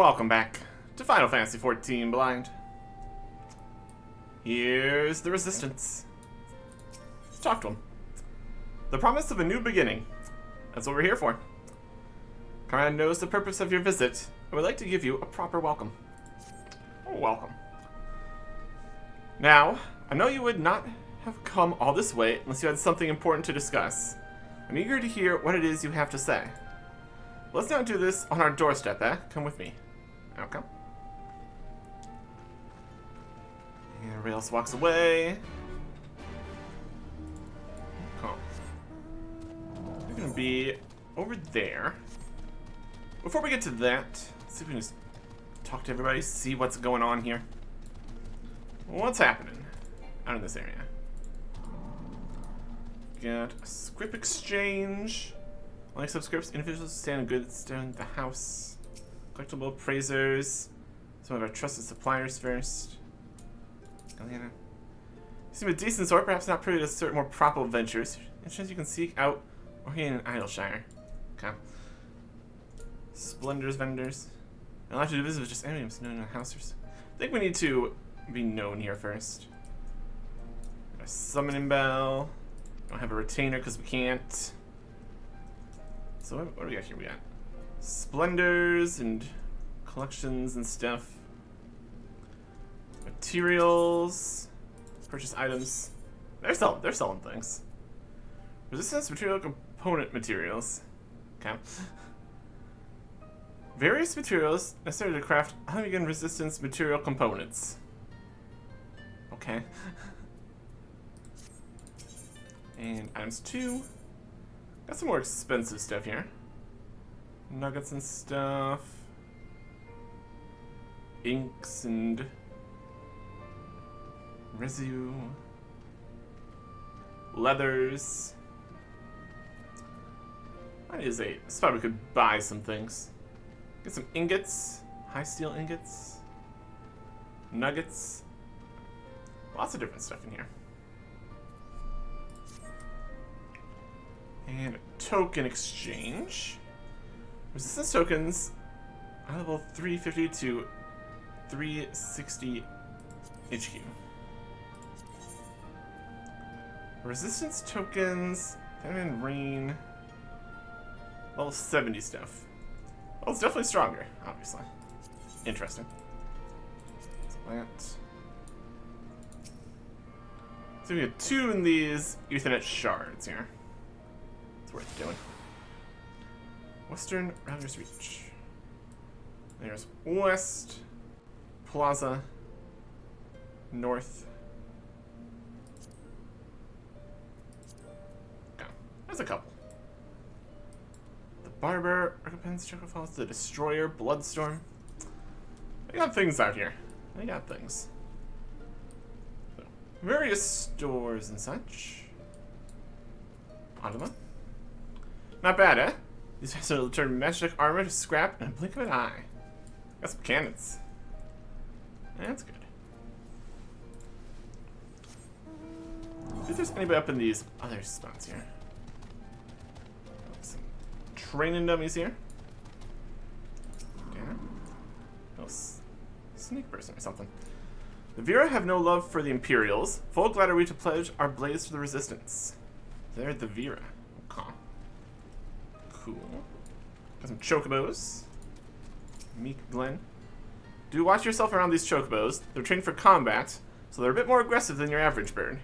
Welcome back to Final Fantasy XIV Blind. Here's the Resistance. Talk to him. The promise of a new beginning. That's what we're here for. Command knows the purpose of your visit and would like to give you a proper welcome. Oh, welcome. Now, I know you would not have come all this way unless you had something important to discuss. I'm eager to hear what it is you have to say. Let's not do this on our doorstep, eh? Come with me. Okay. And Rails walks away. Oh. We're gonna be over there. Before we get to that, let's see if we can just talk to everybody, see what's going on here. What's happening out in this area? Got a script exchange. Like subscripts, individuals stand in good stead in the house. Collectible appraisers. Some of our trusted suppliers first. Galena. You seem a decent sort, perhaps not privy to certain more profitable ventures. Insurance you can seek out or here in Idleshire. Okay. Splendors vendors. I'll have to do business with just enemies known in the house. I think we need to be known here first. Got a summoning bell. Don't have a retainer because we can't. So what do we got here? We got splendors and collections and stuff. Materials. Purchase items. They're selling things. Resistance material component materials. Okay. Various materials necessary to craft Hunnigan resistance material components. Okay. And items 2. Got some more expensive stuff here. Nuggets and stuff. Inks and residue. Leathers. That is a spot we could buy some things. Get some ingots. High steel ingots. Nuggets. Lots of different stuff in here. And a token exchange. Resistance tokens, level 350 to 360 HQ. Resistance tokens, Diamond Rain, level 70 stuff. Well, it's definitely stronger, obviously. Interesting. So we get 2 in these Ethernet shards here. Worth doing. Western Router's Reach. There's West, Plaza, North. Okay, there's a couple. The Barber, Recompense, Choco Falls, the Destroyer, Bloodstorm. They got things out here. They got things. So, various stores and such. Onto them. Not bad, eh? These guys will turn magic armor to scrap in a blink of an eye. Got some cannons. That's good. See if there's anybody up in these other spots here. Some training dummies here. Damn. No snake person or something. The Vera have no love for the Imperials. Full glad are we to pledge our blades to the Resistance. They're the Vera. Okay. Cool. Got some chocobos. Meek Glen. Do watch yourself around these chocobos. They're trained for combat, so they're a bit more aggressive than your average bird.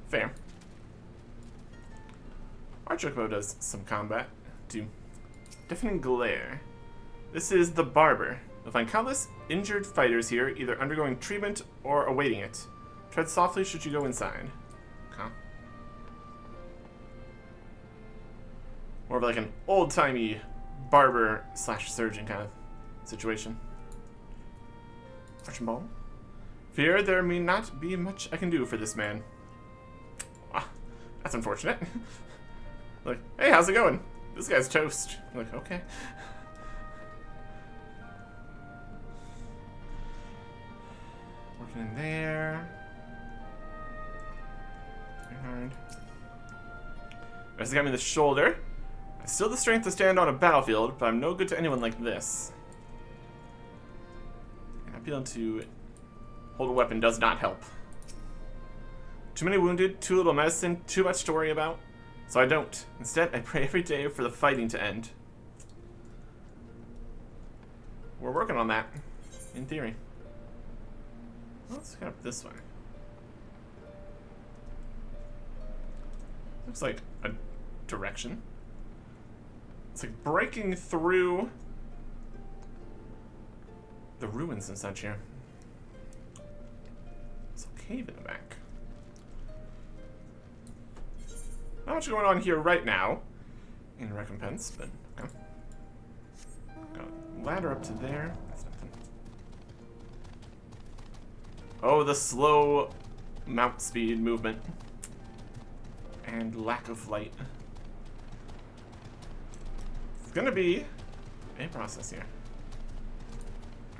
Fair. Our chocobo does some combat, too. Deafening Glare. This is the Barber. You'll find countless injured fighters here, either undergoing treatment or awaiting it. Tread softly should you go inside. Okay. More of like an old-timey barber / surgeon kind of situation. Archibald. Fear there may not be much I can do for this man. Ah, that's unfortunate. Like, hey, how's it going? This guy's toast. I'm like, okay. Working in there. Very hard. Rest got me in the shoulder. I still have the strength to stand on a battlefield, but I'm no good to anyone like this. being able to hold a weapon does not help. Too many wounded, too little medicine, too much to worry about. So I don't. Instead, I pray every day for the fighting to end. We're working on that, in theory. Let's get up this way. Looks like a direction. It's like breaking through the ruins and such here. It's a cave in the back. Not much going on here right now in recompense, but okay. Got a ladder up to there. That's nothing. Oh, the slow mount speed movement and lack of flight. It's gonna be a process here.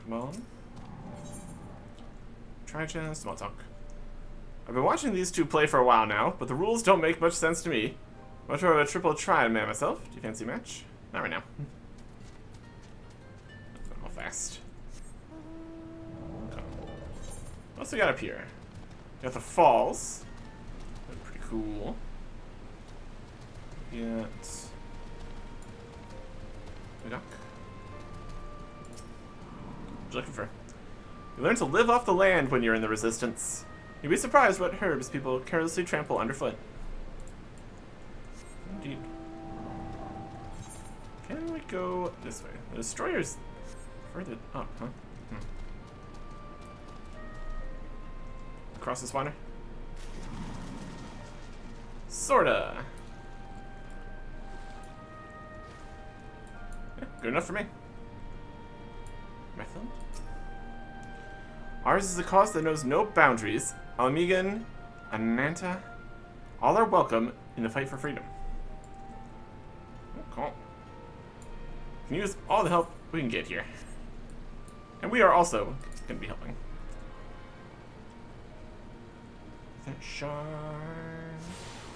Come on. Try chance, small talk. I've been watching these two play for a while now, but the rules don't make much sense to me. Much more of a triple try man myself. Do you fancy a match? Not right now. How fast. What's we got up here? We got the falls. They're pretty cool. We got... What you looking for? You learn to live off the land when you're in the Resistance. You'd be surprised what herbs people carelessly trample underfoot. Indeed. Can we go this way? The destroyer's further up, huh? Across this water? Sorta. Yeah, good enough for me. Method? Ours is a cause that knows no boundaries. Alamigan, Ananta, all are welcome in the fight for freedom. Cool. Can use all the help we can get here. And we are also going to be helping. That shard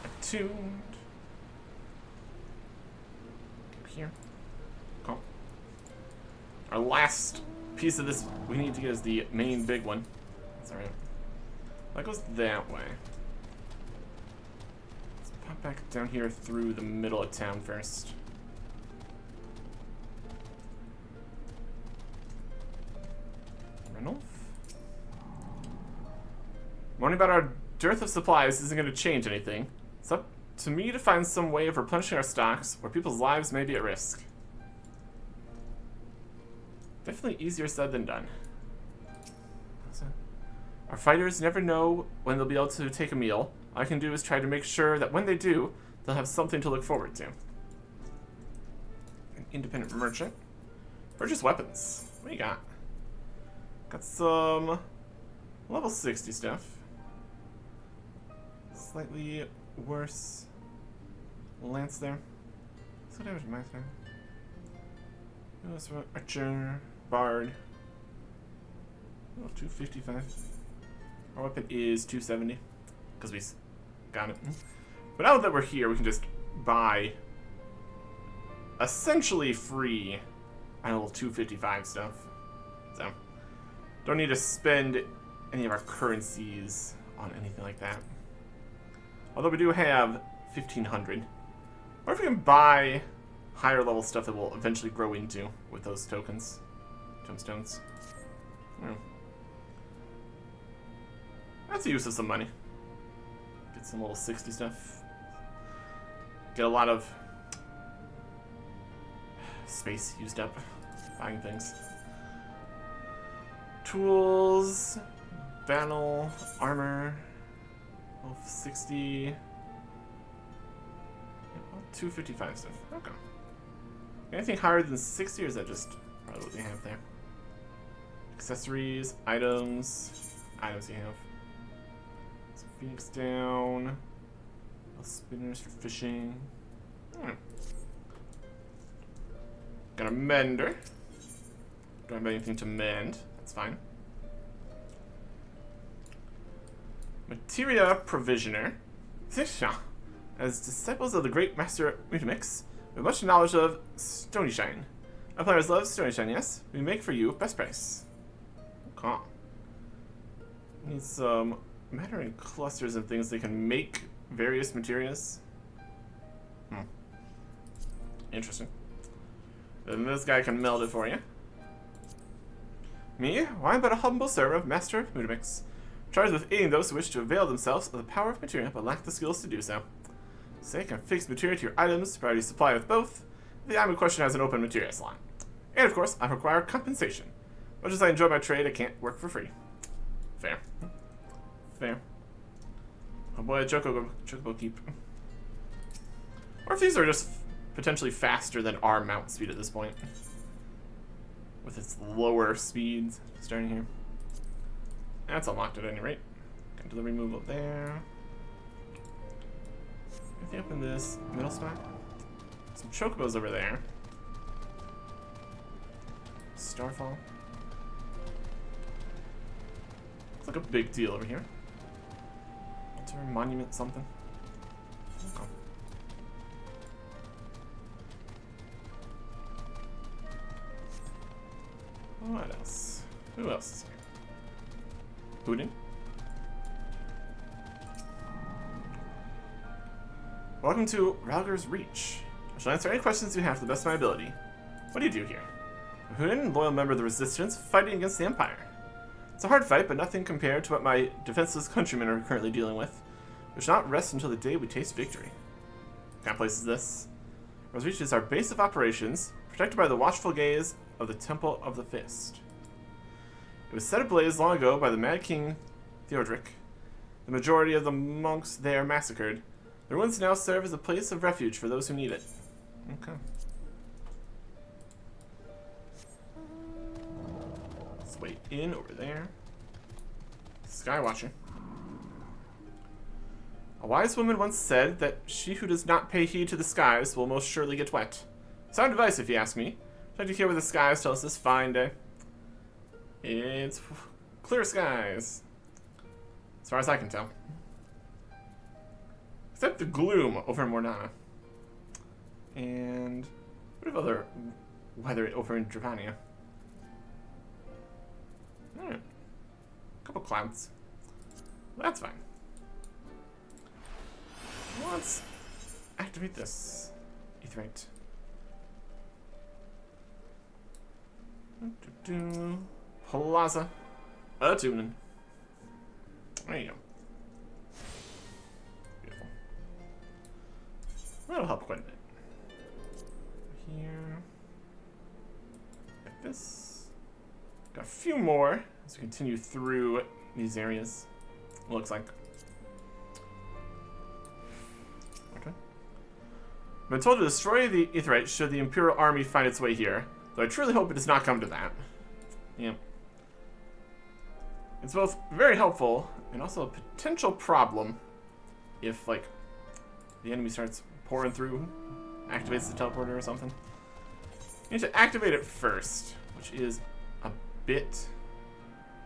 attuned. Up here. Cool. Our last piece of this we need to get is the main big one. That's alright. That goes that way. Let's pop back down here through the middle of town first. Renolf? Warning about our dearth of supplies isn't going to change anything. It's up to me to find some way of replenishing our stocks where people's lives may be at risk. Definitely easier said than done. Our fighters never know when they'll be able to take a meal. All I can do is try to make sure that when they do, they'll have something to look forward to. An independent merchant. Purchase weapons. What do you got? Got some level 60 stuff. Slightly worse lance there. So damage my thing. Archer, bard. Oh, 255. Our weapon is 270 because we got it. But now that we're here, we can just buy essentially free level 255 stuff. So don't need to spend any of our currencies on anything like that. Although we do have 1,500. Or if we can buy higher level stuff that we'll eventually grow into with those tokens. Gemstones. That's the use of some money. Get some little 60 stuff. Get a lot of space used up buying things. Tools, battle, armor, 60, 255 stuff. Okay. Anything higher than 60, or is that just probably what we have there? Accessories, items you have. Some Phoenix down. Spinners for fishing. Got a mender. Don't have anything to mend. That's fine. Materia provisioner. As disciples of the great master Mutamix, we have much knowledge of Stony Shine. Our players love Stony Shine, yes? We make for you best price. Huh. Need some matter in clusters and things that can make various materials. Interesting. Then this guy can meld it for you. Me? Why, I'm but a humble servant of Master Mudamix, charged with aiding those who wish to avail themselves of the power of materia but lack the skills to do so. Say I can fix materia to your items, provide you supply with both. The item in question has an open materia slot. And of course, I require compensation. Much as I enjoy my trade, I can't work for free. Fair. Fair. Oh boy, Chocobo keep. Or if these are just potentially faster than our mount speed at this point. With its lower speeds starting here. That's unlocked at any rate. Come to the removal there. Anything up in this middle spot? Some chocobos over there. Starfall. Looks like a big deal over here. Altar, monument, something. Okay. What else? Who else is here? Houdin? Welcome to Ralger's Reach. I shall answer any questions you have to the best of my ability. What do you do here? Houdin, loyal member of the Resistance, fighting against the Empire. It's a hard fight, but nothing compared to what my defenseless countrymen are currently dealing with. We shall not rest until the day we taste victory. What kind of place is this? Ralger's Reach is our base of operations, protected by the watchful gaze of the Temple of the Fist. It was set ablaze long ago by the Mad King Theodoric. The majority of the monks there massacred. The ruins now serve as a place of refuge for those who need it. Okay. Let's wait in over there. Skywatcher. A wise woman once said that she who does not pay heed to the skies will most surely get wet. Sound advice, if you ask me. I'd like to hear what the skies tell us this fine day. It's clear skies. As far as I can tell. Except the gloom over in Mornana. And what of other weather over in Dravania? A couple clouds. That's fine. Let's activate this. Aetherite. Plaza. Attunen. There you go. Beautiful. That'll help quite a bit. Here. Like this. Got a few more as we continue through these areas. Looks like. Okay. I've been told to destroy the Aetherite should the Imperial Army find its way here. Though I truly hope it does not come to that. Yeah. It's both very helpful and also a potential problem if, like, the enemy starts pouring through, activates the teleporter or something. You need to activate it first, which is a bit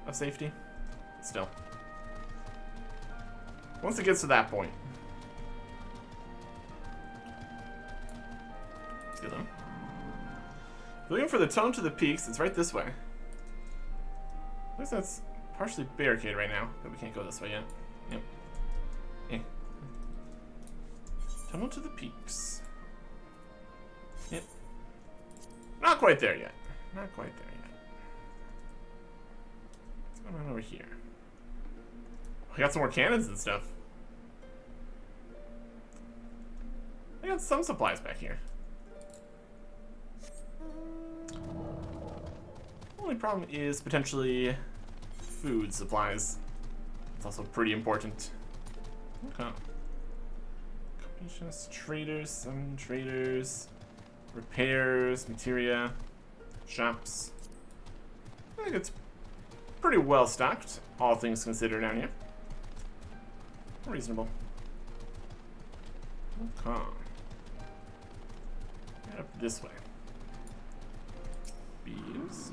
of safety. Still. Once it gets to that point. Let's get them. Looking for the tunnel to the peaks, it's right this way. At least that's partially barricaded right now, but we can't go this way yet. Yep. Eh. Tunnel to the peaks. Yep. Not quite there yet. Not quite there yet. What's going on over here? We got some more cannons and stuff. I got some supplies back here. Only problem is potentially food supplies. It's also pretty important. Okay. Competitions, traders, some traders, repairs, materia, shops. I think it's pretty well stocked, all things considered down here. Reasonable. Okay. Get up this way. Bees.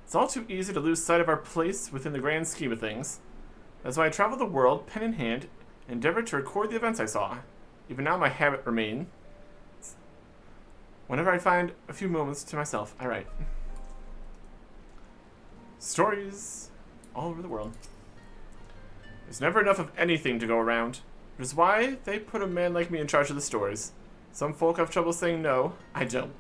It's all too easy to lose sight of our place within the grand scheme of things. That's why I travel the world, pen in hand, and endeavor to record the events I saw. Even now my habit remains. Whenever I find a few moments to myself, I write. Stories all over the world. There's never enough of anything to go around. Which is why they put a man like me in charge of the stories. Some folk have trouble saying no. I don't.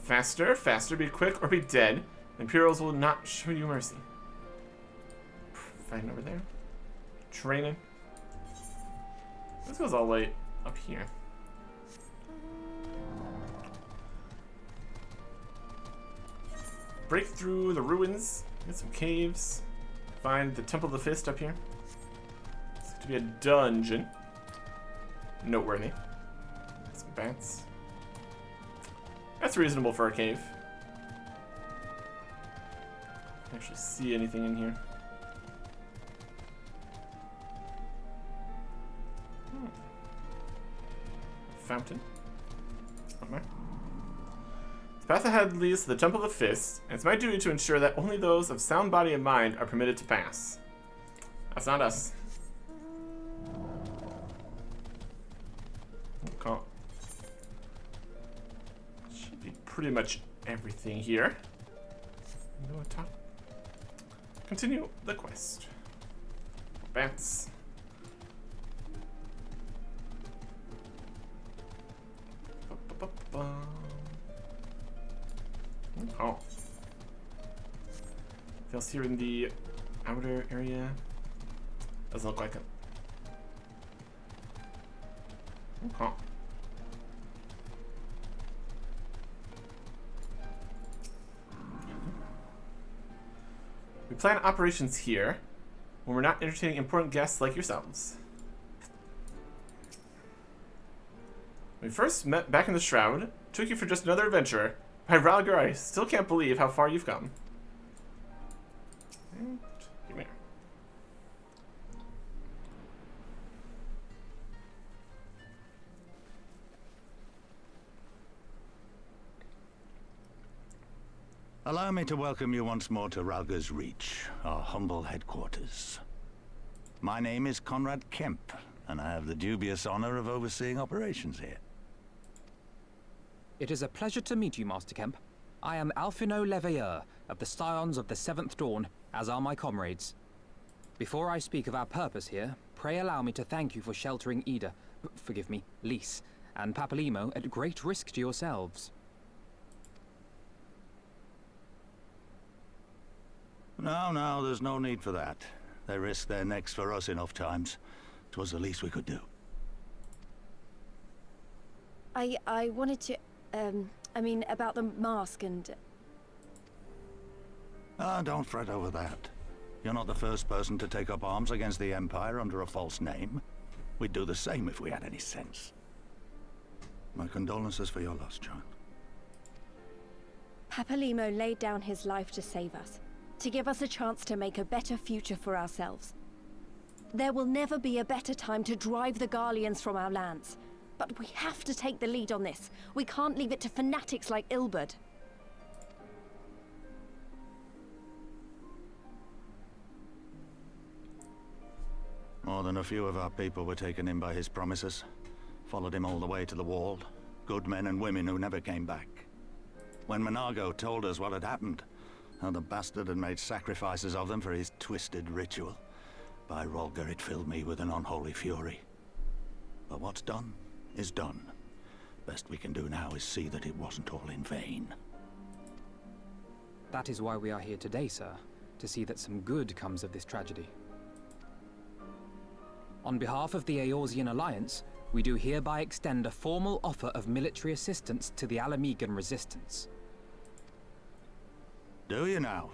Faster, faster, be quick or be dead. The Imperials will not show you mercy. Fighting over there. Training. This goes all the way up here. Break through the ruins. Get some caves. Find the Temple of the Fist up here. It's to be a dungeon. Noteworthy. Some bats. That's reasonable for a cave. Can't actually see anything in here. Fountain. Somewhere. The path ahead leads to the Temple of the Fist, and it's my duty to ensure that only those of sound body and mind are permitted to pass. That's not us. Okay. Should be pretty much everything here. Go top. Continue the quest. Bats. Oh. Feels here in the outer area. Doesn't look like it. Okay. We plan operations here when we're not entertaining important guests like yourselves. When we first met back in the Shroud, took you for just another adventurer. By Ralgar, I still can't believe how far you've come. And come here. Allow me to welcome you once more to Ralgar's Reach, our humble headquarters. My name is Conrad Kemp, and I have the dubious honor of overseeing operations here. It is a pleasure to meet you, Master Kemp. I am Alphino Leveilleur, of the Scions of the Seventh Dawn, as are my comrades. Before I speak of our purpose here, pray allow me to thank you for sheltering Ida, forgive me, Lys, and Papalymo at great risk to yourselves. No, there's no need for that. They risked their necks for us enough times. 'Twas the least we could do. I wanted to, I mean, about the mask and... Ah, don't fret over that. You're not the first person to take up arms against the Empire under a false name. We'd do the same if we had any sense. My condolences for your loss, child. Papalymo laid down his life to save us, to give us a chance to make a better future for ourselves. There will never be a better time to drive the Garleans from our lands. But we have to take the lead on this. We can't leave it to fanatics like Ilberd. More than a few of our people were taken in by his promises. Followed him all the way to the wall. Good men and women who never came back. When Monargo told us what had happened, how the bastard had made sacrifices of them for his twisted ritual, by Ralgar it filled me with an unholy fury. But what's done is done. Best we can do now is see that it wasn't all in vain. That is why we are here today, sir, to see that some good comes of this tragedy. On behalf of the Eorzean Alliance, we do hereby extend a formal offer of military assistance to the Alamegan resistance. Do you now?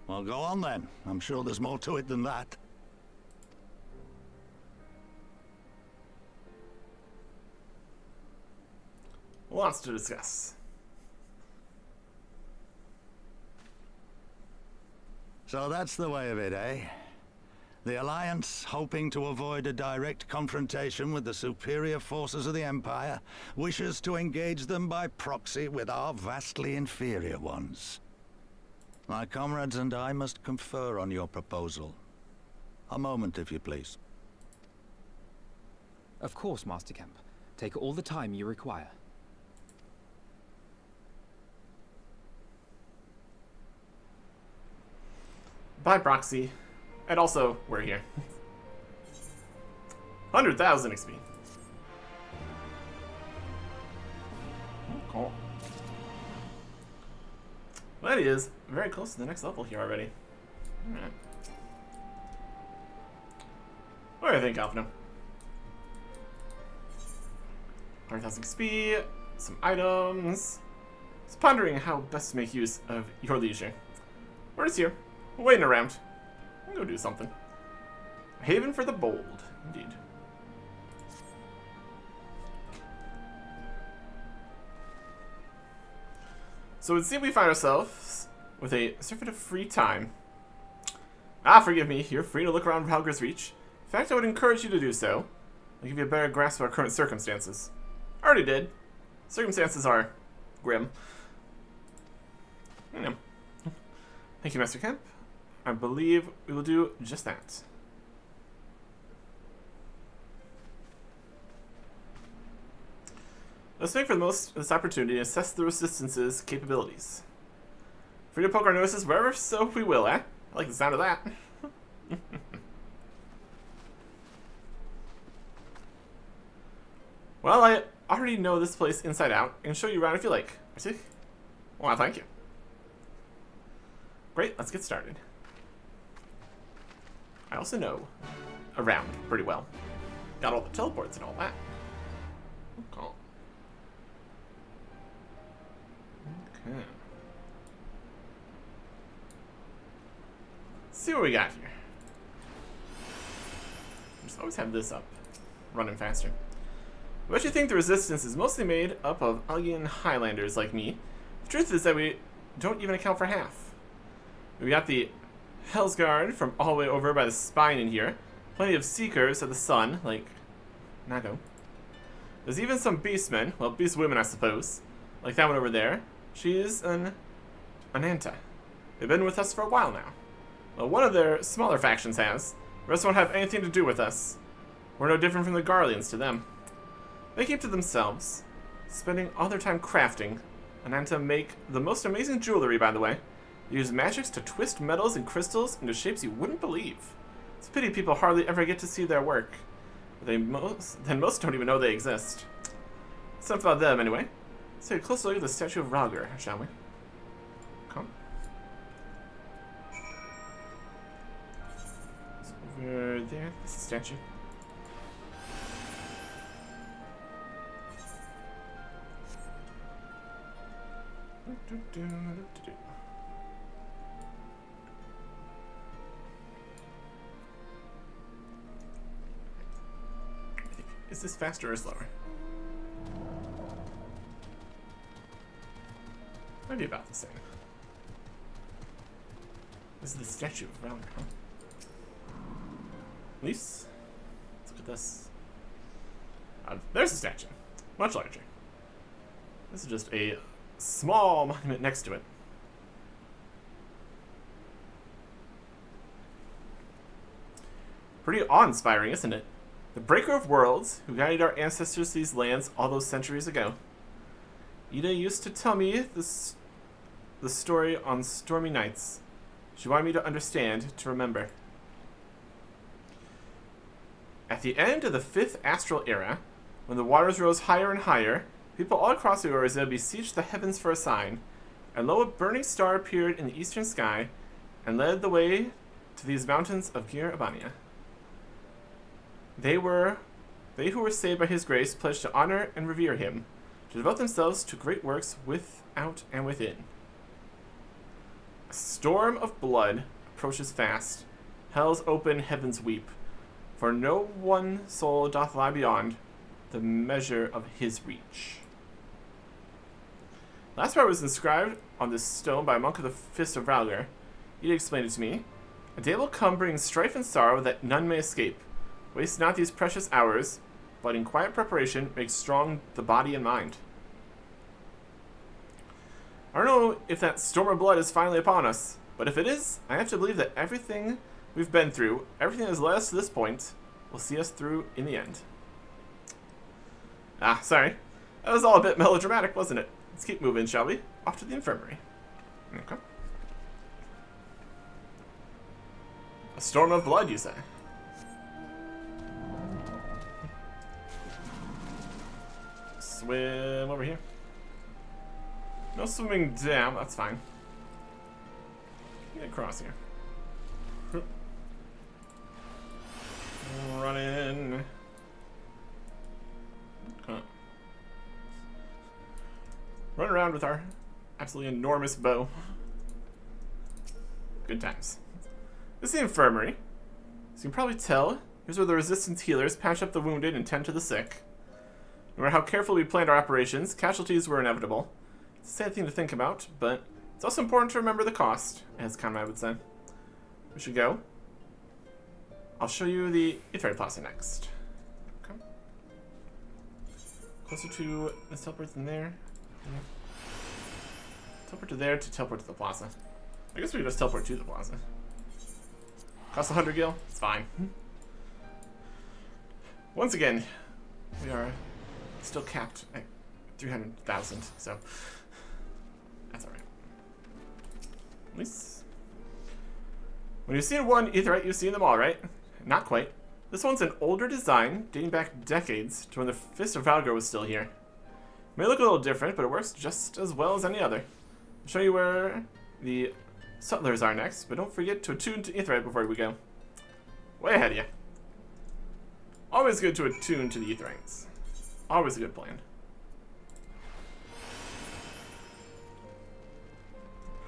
Well, go on then. I'm sure there's more to it than that. Lots to discuss. So that's the way of it, eh? The Alliance, hoping to avoid a direct confrontation with the superior forces of the Empire, wishes to engage them by proxy with our vastly inferior ones. My comrades and I must confer on your proposal. A moment, if you please. Of course, Master Kemp. Take all the time you require. By proxy. And also, we're here. 100,000 XP. Cool. That is very close to the next level here already. Alright. What do you think, Alphino? 100,000 XP, some items. Just pondering how best to make use of your leisure. We're just here, waiting around. We'll go do something. A haven for the bold, indeed. So it would seem we find ourselves with a surfeit of free time. Ah, forgive me, you're free to look around Valgyr's Reach. In fact, I would encourage you to do so. I'll give you a better grasp of our current circumstances. I already did. Circumstances are grim. You know. Thank you, Master Kemp. I believe we will do just that. Let's make for the most of this opportunity and assess the Resistance's capabilities. Free to poke our noses wherever so we will, eh? I like the sound of that. Well, I already know this place inside out. I can show you around if you like. I see. Well, thank you. Great, let's get started. I also know around pretty well. Got all the teleports and all that. Cool. Okay. Let's see what we got here. Just always have this up, running faster. I bet you think the Resistance is mostly made up of alien Highlanders like me. The truth is that we don't even account for half. We got the Hellsguard from all the way over by the spine in here. Plenty of Seekers of the Sun, like Nago. There's even some Beastmen, well, Beast women I suppose, like that one over there. She is an Ananta. They've been with us for a while now. Well, one of their smaller factions has. The rest won't have anything to do with us. We're no different from the Garleans to them. They keep to themselves, spending all their time crafting. Ananta make the most amazing jewelry, by the way. They use magics to twist metals and crystals into shapes you wouldn't believe. It's a pity people hardly ever get to see their work. Most don't even know they exist. It's enough about them, anyway. Let's take a closer look at the statue of Rhalgr, shall we? Come. It's over there. This is the statue. Is this faster or slower? Maybe about the same. This is the statue of Rhalgr, huh? At least, let's look at this. There's the statue. Much larger. This is just a small monument next to it. Pretty awe-inspiring, isn't it? The Breaker of Worlds, who guided our ancestors to these lands all those centuries ago. Ida used to tell me the story on stormy nights. She wanted me to understand, to remember. At the end of the 5th Astral Era, when the waters rose higher and higher, people all across the Orza besieged the heavens for a sign, and lo, a burning star appeared in the eastern sky and led the way to these mountains of Gir Abania. They who were saved by his grace pledged to honor and revere him, to devote themselves to great works without and within. A storm of blood approaches fast. Hell's open heavens weep, for no one soul doth lie beyond the measure of his reach. Last part was inscribed on this stone by a monk of the Fist of Rhalgr. He'd explained it to me. A day will come bringing strife and sorrow that none may escape. Waste not these precious hours, but in quiet preparation make strong the body and mind. I don't know if that storm of blood is finally upon us, but if it is, I have to believe that everything we've been through, everything that has led us to this point, will see us through in the end. Ah, sorry. That was all a bit melodramatic, wasn't it? Let's keep moving, shall we? Off to the infirmary. Okay. A storm of blood, you say? Swim over here. No swimming down, that's fine. Get across here. Run in. Huh. Run around with our absolutely enormous bow. Good times. This is the infirmary. As you can probably tell, here's where the resistance healers patch up the wounded and tend to the sick. No matter how carefully we planned our operations, casualties were inevitable. It's a sad thing to think about, but it's also important to remember the cost, as Conrad would say. We should go. I'll show you the Aetheryte Plaza next. Okay. Closer to the teleport than there. Yeah. Teleport to there to teleport to the plaza. I guess we could just teleport to the plaza. Cost 100 gil? It's fine. Once again, we are still capped at 300,000, so that's alright. At least when you've seen one Aetheryte, you've seen them all, right? Not quite. This one's an older design, dating back decades to when the Fist of Valgor was still here. It may look a little different, but it works just as well as any other. I'll show you where the Sutlers are next, but don't forget to attune to Aetheryte before we go. Way ahead of you. Always good to attune to the Aetherites. Always a good plan.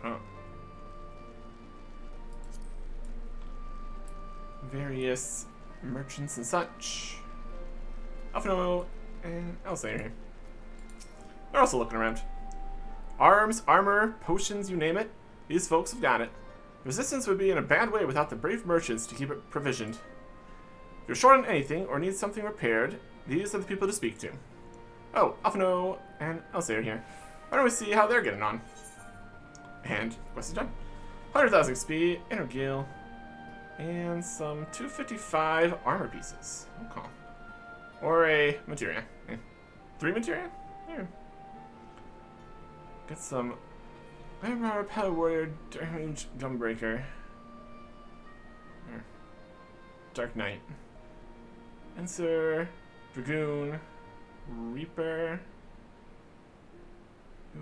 Huh. Various merchants and such. Alphino and Elsa are here. They're also looking around. Arms, armor, potions, you name it. These folks have got it. Resistance would be in a bad way without the brave merchants to keep it provisioned. If you're short on anything or need something repaired, these are the people to speak to. Oh, Alphino and Elsa are here. Why don't we see how they're getting on? And quest is done. 100,000 XP, Inner Gil, and some 255 armor pieces. Okay. Or a materia. 3 materia? Yeah. Get some Power Power Warrior, Damage Gunbreaker. Dark Knight. Enser, Dragoon, Reaper.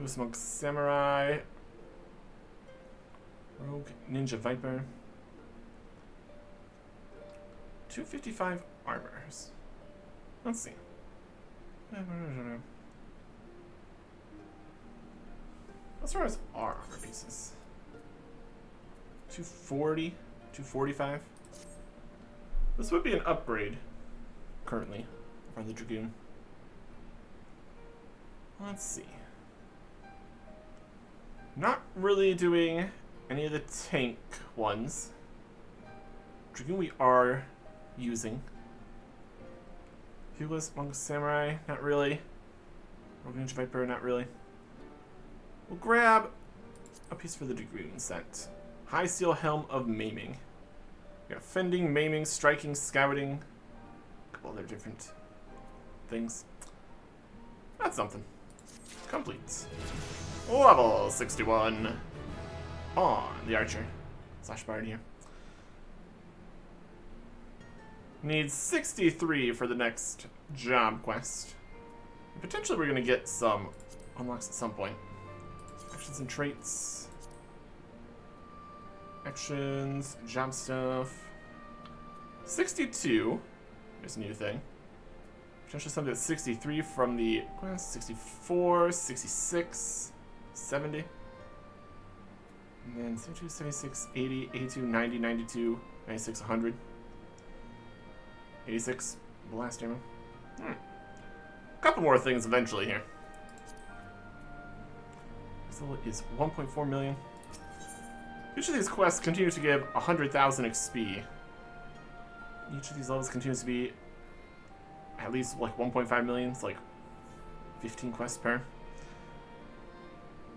Ooh, Smoke Samurai. Rogue Ninja Viper. 255 armors. Let's see. As far as our armor pieces. 240, 245. This would be an upgrade currently for the Dragoon. Let's see. Not really doing any of the tank ones. Dragoon we are using. Hughless Monk Samurai, not really. Rogue Ninja Viper, not really. We'll grab a piece for the Dragoon set. High Steel Helm of Maiming. We got Fending, Maiming, Striking, Scouting. A couple other different things. That's something. Complete. Level 61 on the Archer. Slash Bard here. Needs 63 for the next job quest. And potentially we're going to get some unlocks at some point. Actions and traits. Actions, job stuff. 62 is a new thing. Potentially something that's 63 from the quest. 64, 66, 70. And then 72, 76, 80, 82, 90, 92, 96, 100. 86 blast ammo. A couple more things eventually here. This level is 1.4 million. Each of these quests continues to give 100,000 XP. Each of these levels continues to be at least like 1.5 million. It's like 15 quests per.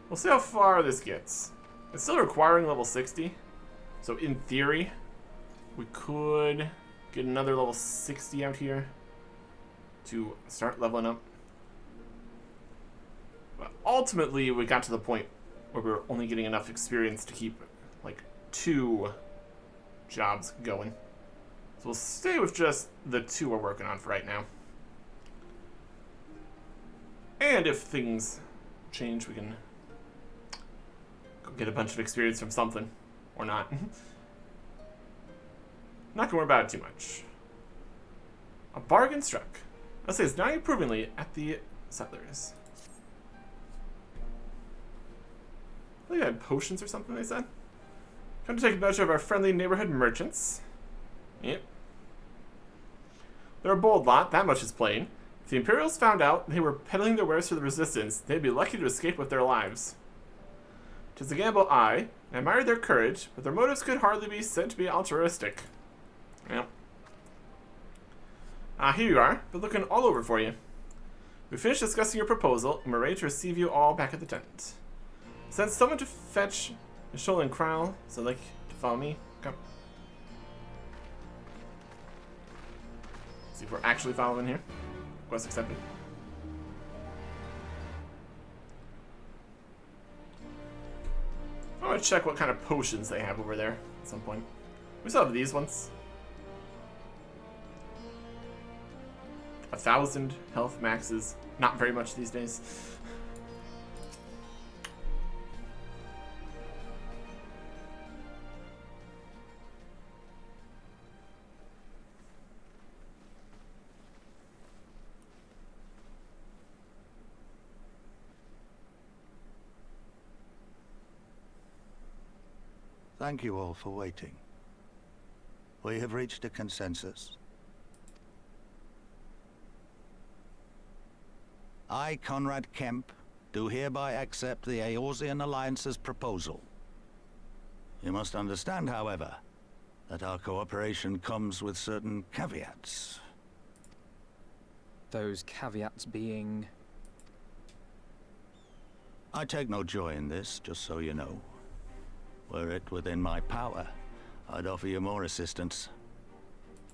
We'll see how far this gets. It's still requiring level 60. So in theory, we could get another level 60 out here to start leveling up. ultimately, we got to the point where we were only getting enough experience to keep, like, 2 jobs going. So we'll stay with just the 2 we're working on for right now. And if things change, we can go get a bunch of experience from something. Or not. Not gonna worry about it too much. A bargain struck. Let's say it's now approvingly at the settlers. I think I had potions or something, they said. Come to take advantage of our friendly neighborhood merchants. Yep. They're a bold lot, that much is plain. If the Imperials found out they were peddling their wares to the Resistance, they'd be lucky to escape with their lives. 'Tis a gamble I admire their courage, but their motives could hardly be said to be altruistic. Yep. Here you are. Been looking all over for you. We finished discussing your proposal, and we're ready to receive you all back at the tent. Send someone to fetch Shoal and Crowl, so like to follow me. Come. See if we're actually following here. Quest accepted. I want to check what kind of potions they have over there at some point. We still have these ones. 1,000 health maxes. Not very much these days. Thank you all for waiting. We have reached a consensus. I, Conrad Kemp, do hereby accept the Eorzean Alliance's proposal. You must understand, however, that our cooperation comes with certain caveats. Those caveats being... I take no joy in this, just so you know. Were it within my power, I'd offer you more assistance.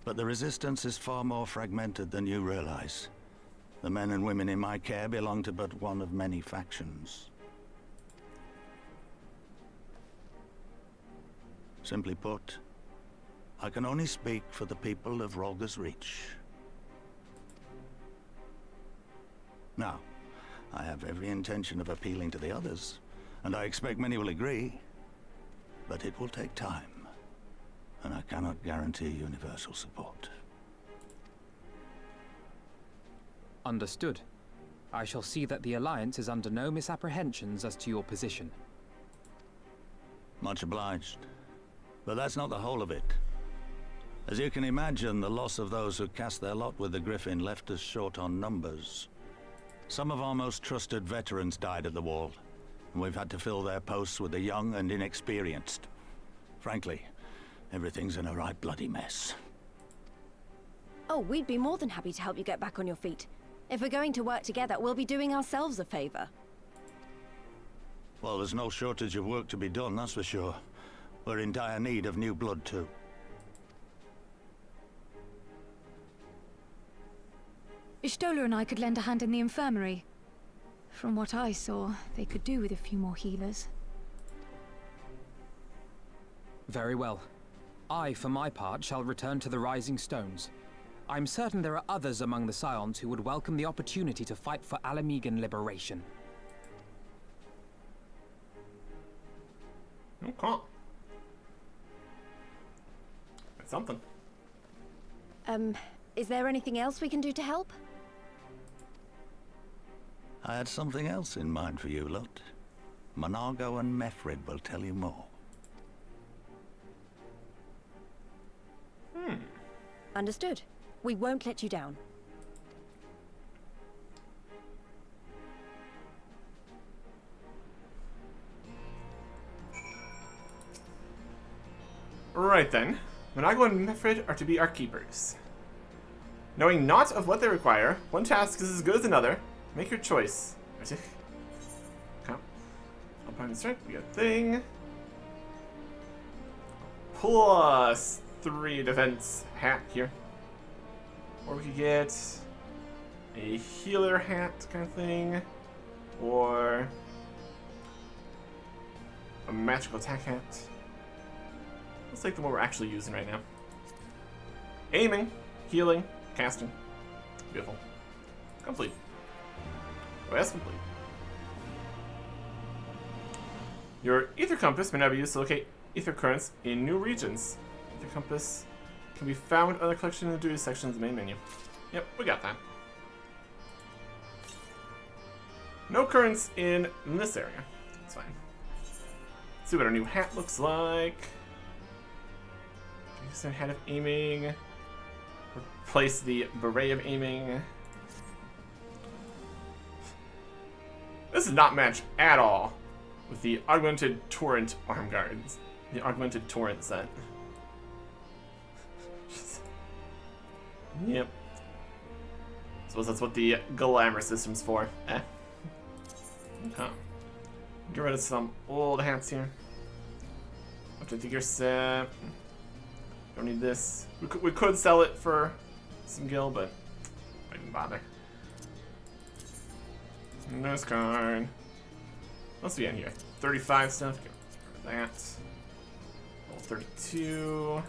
But the Resistance is far more fragmented than you realize. The men and women in my care belong to but one of many factions. Simply put, I can only speak for the people of Rolga's Reach. Now, I have every intention of appealing to the others, and I expect many will agree. But it will take time, and I cannot guarantee universal support. Understood. I shall see that the Alliance is under no misapprehensions as to your position. Much obliged. But that's not the whole of it. As you can imagine, the loss of those who cast their lot with the Griffin left us short on numbers. Some of our most trusted veterans died at the wall, and we've had to fill their posts with the young and inexperienced. Frankly, everything's in a right bloody mess. Oh, we'd be more than happy to help you get back on your feet. If we're going to work together, we'll be doing ourselves a favor. Well, there's no shortage of work to be done, that's for sure. We're in dire need of new blood, too. Ishtola and I could lend a hand in the infirmary. From what I saw, they could do with a few more healers. Very well. I, for my part, shall return to the Rising Stones. I'm certain there are others among the Scions who would welcome the opportunity to fight for Alamegan liberation. Okay. That's something. Is there anything else we can do to help? I had something else in mind for you lot. Monargo and Mefrid will tell you more. Understood. We won't let you down. Right then. Monago and Mefrid are to be our keepers. Knowing not of what they require, one task is as good as another. Make your choice. Come. Upon strength, we got a thing. Plus 3 defense hat here. Or we could get a healer hat kind of thing. Or a magical attack hat. Let's take the one we're actually using right now. Aiming, healing, casting. Beautiful. Complete. Quest complete. Your ether compass may now be used to locate ether currents in new regions. Ether compass can be found on the collection in the duty section of the main menu. Yep, we got that. No currents in this area. That's fine. Let's see what our new hat looks like. Use a hat of aiming. Replace the beret of aiming. This does not match at all with the augmented torrent arm guards. The augmented torrent set. Yep. Suppose that's what the glamour system's for. Eh. Okay. Get rid of some old hats here. Update the gear set. Don't need this. We could sell it for some gil, but I didn't bother. Nose card. What's we got here? 35 stuff. Get rid of that. Level 32.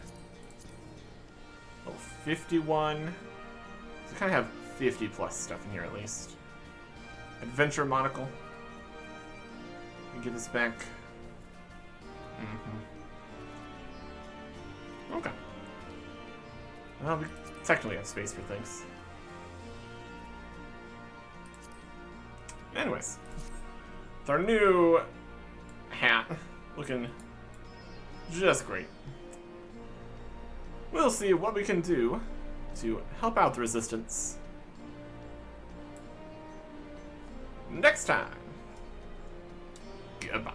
Level 51. So kind of have 50 plus stuff in here at least. Adventure monocle. Give this back. Okay. Well, we technically have space for things. Anyways. With our new hat looking just great. We'll see what we can do to help out the resistance next time. Goodbye.